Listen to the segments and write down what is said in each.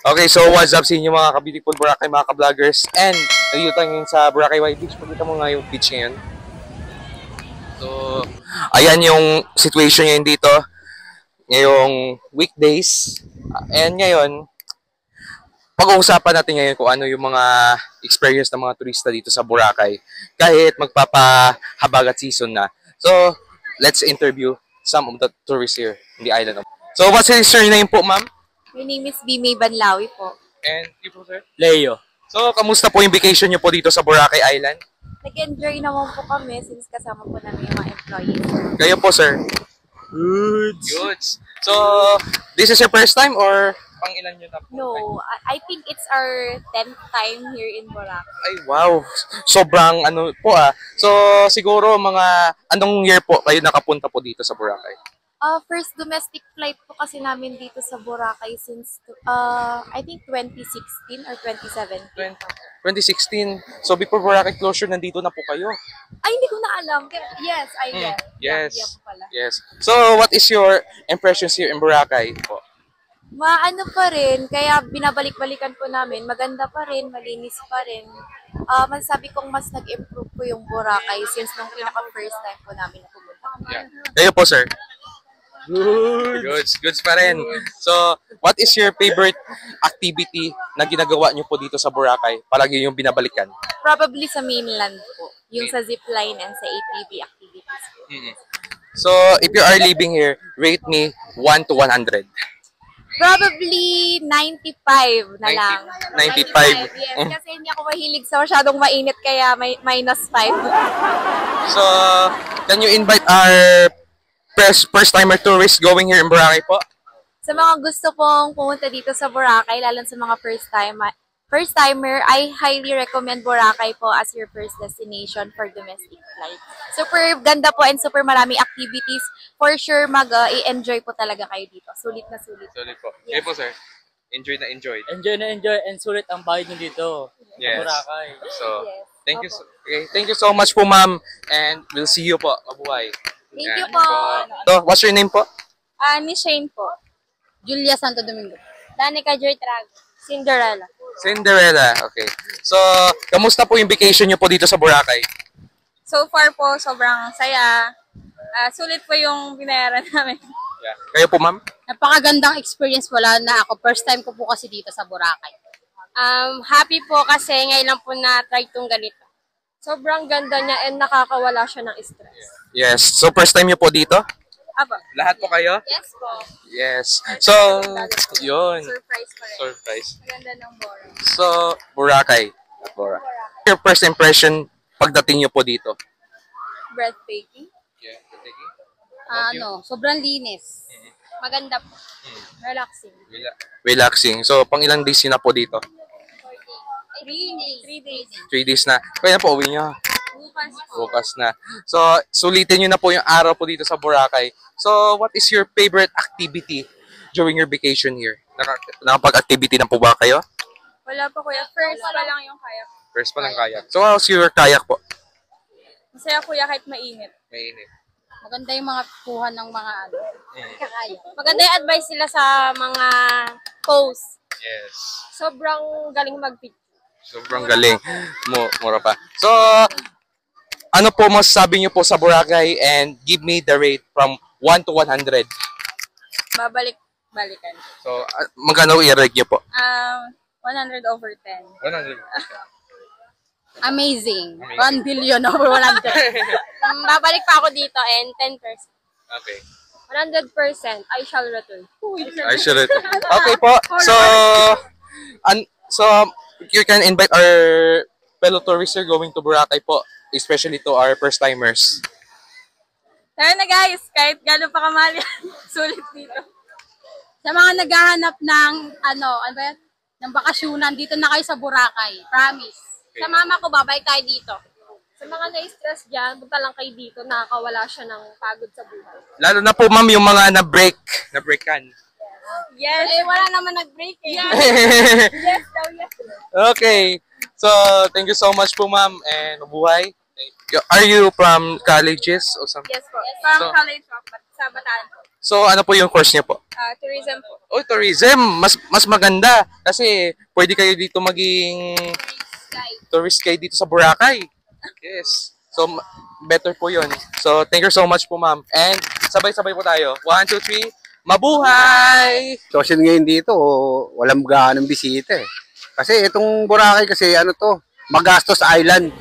Okay, so what's up sa inyo mga ka-beautiful Boracay, mga ka-vloggers? And nandito tayo ngayon sa Boracay White Beach. Pakita mo nga yung beach ngayon. So, ayan yung situation ngayon dito. Ngayong weekdays. And ngayon, pag-uusapan natin ngayon kung ano yung mga experience ng mga turista dito sa Boracay. Kahit magpapahabagat season na. So, let's interview some of the tourists here in the island. So, what's your name po, ma'am? My name is Bimay Banlawi po. And you po, sir? Leo. So, kamusta po yung vacation nyo po dito sa Boracay Island? Nag-enjoy naman po kami since kasama po namin yung mga employees. Kayo po, sir? Good. Good. So, this is your first time or pang-ilan nyo na po? No, I think it's our 10th time here in Boracay. Ay, wow. Sobrang ano po ah. So, siguro mga anong year po kayo nakapunta po dito sa Boracay? First domestic flight po kasi namin dito sa Boracay since I think 2016 or 2017. 2016. So, before Boracay closure, nandito na po kayo? Ay, hindi ko na alam. Yes, I guess. Yes. Yeah, po pala. Yes. So, what is your impressions here in Boracay po? Maano pa rin, kaya binabalik-balikan po namin. Maganda pa rin, malinis pa rin. Masasabi kong mas nag-improve po yung Boracay since nung pinaka-first time po namin na pumunta. Yeah. Kayo po, sir? Good. Goods pa rin. So, what is your favorite activity na ginagawa nyo po dito sa Boracay? Palagi yung binabalikan. Probably sa mainland po. Yung sa zipline and sa ATV activities po. So, if you are living here, rate me 1 to 100. Probably 95 na lang. 95. Yes, kasi hindi ako mahilig sa masyadong mainit kaya may -5. So, can you invite our first-timer tourists going here in Boracay po? Sa mga gusto pong pumunta dito sa Boracay, lalo sa mga first-timer, I highly recommend Boracay po as your first destination for domestic flight. Super ganda po and super marami activities. For sure, i-enjoy po talaga kayo dito. Sulit na sulit. Sulit po. Kayo po, sir. Enjoy na enjoy. Enjoy na enjoy and sulit ang bayad nyo dito Yes. sa Boracay. So, Yes. thank you so much po, ma'am. And we'll see you po. Mabuhay. Thank you po. So, what's your name po? Ni Shane po. Julia Santo Domingo. Danica Joy Trago. Cinderella. Cinderella. Okay. So, kamusta po yung vacation nyo po dito sa Boracay? So far po, sobrang saya. Sulit po yung binayaran namin. Yeah. Kayo po, ma'am? Napakagandang experience wala na ako. First time ko po kasi dito sa Boracay. Happy po kasi ngayon lang po na-try itong ganito. Sobrang ganda niya and nakakawala siya ng stress. Yes. So, first time nyo po dito? Aba, Lahat po kayo? yes po. Yes. So, yun. Surprise pa rin. Surprise. Maganda ng Bora. So, Boracay. Your first impression pagdating nyo po dito? Breathtaking. Yeah. Sobrang linis. Maganda po. Relaxing. Relaxing. So, pang ilang days yun na po dito? 3 days. 3 days na. Kaya na po, uwi nyo. Bukas po. Bukas na. So, sulitin nyo na po yung araw po dito sa Boracay. So, what is your favorite activity during your vacation here? Nakapag-activity na po ba kayo? Wala po kuya. First pa lang yung kayak. First pa lang kayak. So, how's your kayak po? Masaya kuya kahit mainit. Mainit. Maganda yung mga kuha ng mga kakaya. Maganda yung advice nila sa mga posts. Yes. Sobrang galing mag-picture. Sobrang galing. Mura pa. So, ano po masasabi niyo po sa Boracay and give me the rate from 1 to 100. Balikan. So, magkano i-rate niyo po? 100 over 10. 100. Amazing. 1 billion over 100. Babalik pa ako dito and 10%. Okay. 100% I shall return. I should it. Okay po. So, you can invite our fellow tourists here going to Boracay po, especially to our first-timers. Tara na guys, kahit gano'n pa kamahal yan, sulit dito. Sa mga naghahanap ng ng bakasyunan, dito na kayo sa Boracay. Promise. Sa mama ko, babay tayo dito. Sa mga na-stress dyan, punta lang kayo dito, nakakawala siya ng pagod sa buhay. Lalo na po ma'am yung mga na-breakan. Yes! Wala naman nag-break eh. Yes! Yes daw, yes. Okay. So, thank you so much po ma'am and mabuhay. Are you from colleges or something? Yes po. From So- college po, sa Bataan po. So, ano po yung course niyo po? Tourism po. Oh, tourism. Mas maganda. Kasi pwede kayo dito maging tourist kayo dito sa Boracay. Yes. So, better po yun. So, thank you so much po, ma'am. And sabay-sabay po tayo. 1, 2, 3. Mabuhay! Sitwasyon ngayon dito, walang gaanong bisita eh. Kasi itong Boracay kasi ano to, Magastos Island.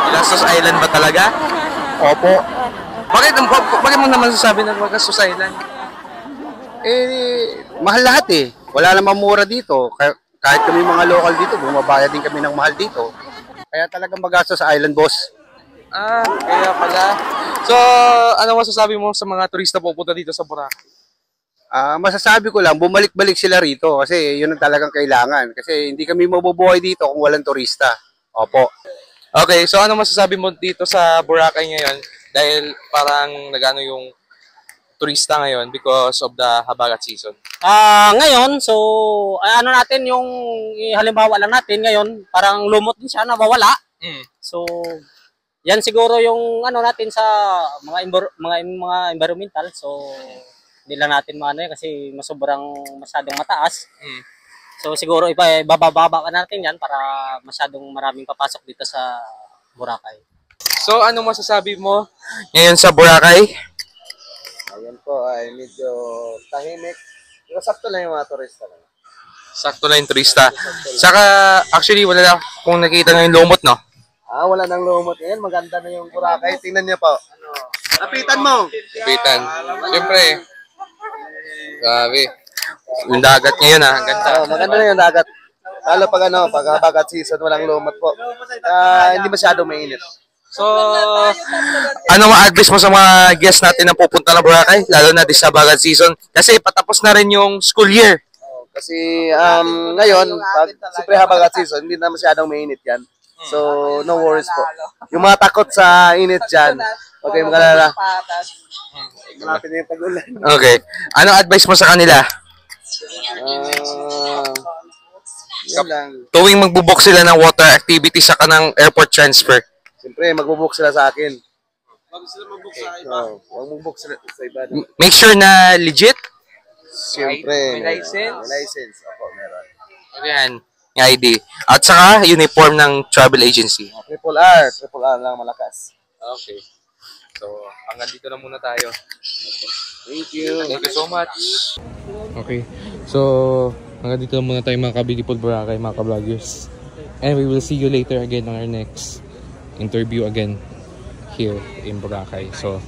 Magastos Island ba talaga? Opo. Bakit mo naman sasabi na Magastos Island? Mahal lahat eh. Wala namang mura dito. Kahit kami mga local dito, bumabayad din kami ng mahal dito. Kaya talagang Magastos Island, boss. Kaya pala. So, ano masasabi mo sa mga turista pupunta dito sa Boracay? Masasabi ko lang, bumalik-balik sila rito kasi yun ang talagang kailangan. Kasi hindi kami mabubuhay dito kung walang turista. Opo. Okay, so ano masasabi mo dito sa Boracay ngayon? Dahil parang nagano yung turista ngayon because of the habagat season. Ngayon, so, ano natin yung halimbawa lang natin ngayon, parang lumot din siya, nawawala. So, yan siguro yung ano natin sa mga environmental. So, hindi lang natin maano yan kasi masyadong mataas. So, siguro bababa ka natin yan para masyadong maraming papasok dito sa Boracay. So, ano masasabi mo ngayon sa Boracay? Ayan po ay medyo tahimik. Pero sakto lang yung mga turista. Sakto lang yung turista. Saka, actually, wala lang kung nakita ng lumot, no? Wala nang lumot ngayon. Maganda na yung Boracay. Tingnan niyo po. Lapitan mo. Bitan. Siyempre. Grabe. Yung dagat ngayon, ha? Ang ganda. Maganda na yung dagat. Lalo pag habagat season, walang lumot po. Hindi masyado mainit. So, ano ma-advise mo sa mga guests natin na pupunta na Boracay? Lalo na sa habagat season. Kasi patapos na rin yung school year. Kasi ngayon, siyempre habagat season, hindi na masyadong mainit yan. So, no worries po. Yung mga takot sa init dyan, huwag kayong mag-alala. Malapit na yung tag-ulan. Okay. Ano advice mo sa kanila? Yan lang. Tuwing magbubok sila ng water activity sa kanang airport transfer. Siyempre, mag-book sila sa akin. Huwag sila mag-book sa iba. Huwag mag-book sila sa iba. Make sure na legit. Siyempre. May license? May license. Opo, meron. Ayan. Yung ID. At saka, uniform ng travel agency. Triple R lang malakas. Okay. So, hanggang dito na muna tayo. Thank you. Thank you so much. Okay. So, hanggang dito na muna tayo mga ka-beautiful Boracay, mga ka-vloggers. And we will see you later again on our next interview again here in Boracay. So,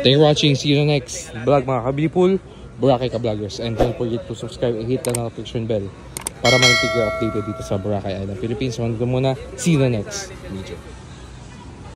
thank you for watching. See you in the next vlog, mga ka-beautiful Boracay ka-vloggers. And don't forget to subscribe and hit the notification bell para manatili kayo updated dito sa Boracay Island, Philippines. So, hanggang muna. See you in the next video.